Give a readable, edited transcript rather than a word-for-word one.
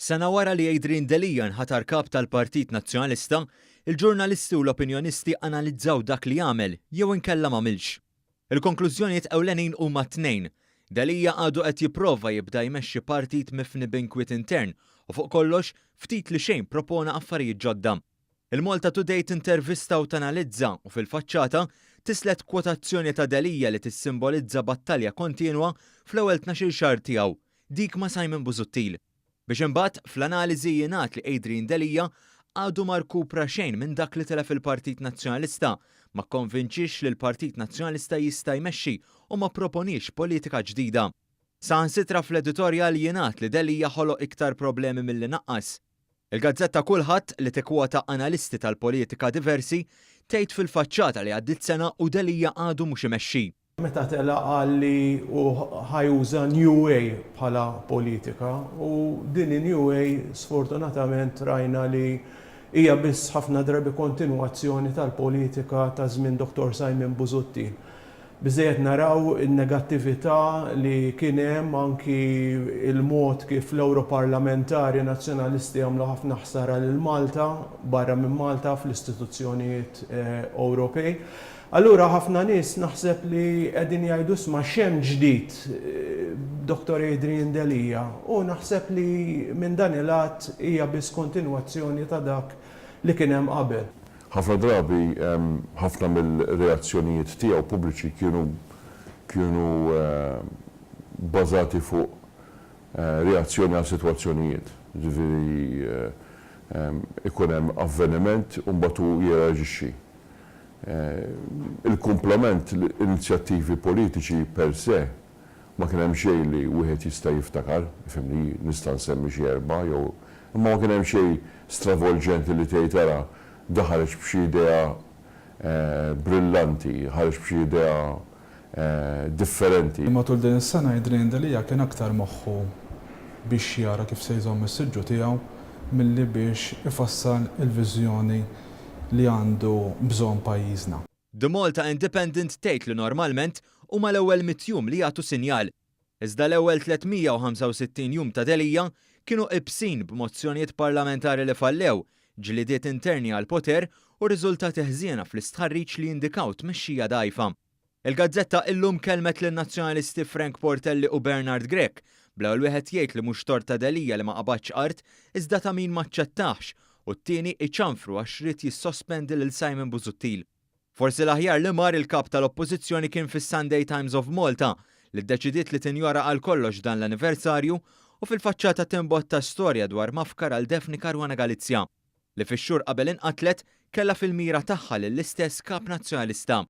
Sena wara li Adrian Delija nħatar kap tal-Partit Nazzjonalista, il-ġurnalisti u l-opinjonisti analizzaw dak li għamel jew inkella m'għamilx. Il-konklużjonijiet ewlenin huma tnejn. Delija għadu qed jipprova jibda jmexxi partit mifni b'inkwit intern u fuq kollox ftit li xejn propona affarijiet ġodda. Il-Malta Today tintervista u tanalizza u fil-faċċata tislet kwotazzjoni ta' Delija li tissimbolizza battalja kontinwa fl-ewwel 12 xahar tiegħu, dik ma' Simon Busuttil. Biex imbagħad fl-analiżi jingħad li Adrian Delija għadu ma rkupra xejn minn dak li telef il-Partit Nazzjonalista, ma kkonvinċix li l-Partit Nazzjonalista jista' jmexxi u ma proponix politika ġdida. Saħansitra fl-editorjal jingħad li Delija ħoloq iktar problemi milli naqqas. Il-gazzetta Kulħadd li tikkwota analisti tal-politika diversi tgħid fil-faċċata li għaddit sena u Delija għadu mhux imexxi. Meta tela għalli u ħajuża New Way bħala politika u din New Way sfortunatament rajna li hija biss ħafna drabi kontinwazzjoni tal-politika ta' żmien Dr. Simon Busuttil. Biżejjed naraw in-negattività li kien hemm anki il-mod kif l-Ewroparlamentari nazzjonalisti għamlu ħafna ħsara lil Malta barra minn Malta fl-istituzzjonijiet Ewropej. Allura ħafna nies naħseb li qegħdin jgħidu sma' xemm ġdid Dr. Adrian Delija u naħseb li minn dan il-att hija biss kontinwazzjoni ta' dak li kien hemm qabel. Ħafna drabi ħafna mill-reazzjonijiet tiegħu pubbliċi kienu bbażati fuq reazzjoni għal sitwazzjonijiet. Ġifieri ikun hemm avveniment u mbagħad hu jirreaġixxi. Il-kumplament l-inizjattivi politiċi per se ma kien hemm xejn li wieħed jista' jiftakar, ifhimni nista' nsemmi xi erba' jew imma ma kien hemm xejn stravolġenti li tgħid ara daħarġ b'xi idea brillanti, ħareġ b'xi idea differenti. Matul din is-sena Adrian Delija kien aktar moħħu biex jara kif se jżomm is-siġġu tiegħu milli biex ifassal il-viżjoni li għandu bżonn pajjiżna. The Malta Independent tgħid li normalment huma l-ewwel 100 jum li jagħtu sinjal. Iżda l-ewwel 365 jum ta' Delija kienu qibsin b'mozzjonijiet parlamentari li fallew, ġlidiet interni għal poter u riżultati ħżiena fl-istħarriġ li jindikaw tmexxija dgħajfa. Il-gazzetta illum kelmet lin-nazzjonalisti Frank Portelli u Bernard Grech bl-ewwel wieħed jgħid li mhux tort ta' Delija li ma qabadx art iżda ta' min ma ċċettax u t-tieni iċanfru għax rid jissospendi lil Simon Busuttil. Forsi l-aħjar li mar il-kap tal-Oppożizzjoni kien fis-Sunday Times of Malta li ddeċidiet li tinjora għal kollox dan l-anniversarju u fil-faċċata timbotta storja dwar mafkar għal Defni Caruana Galizja li fix-xhur qabel inqatlet kellha fil-mira tagħha lill-istess kap nazzjonalista.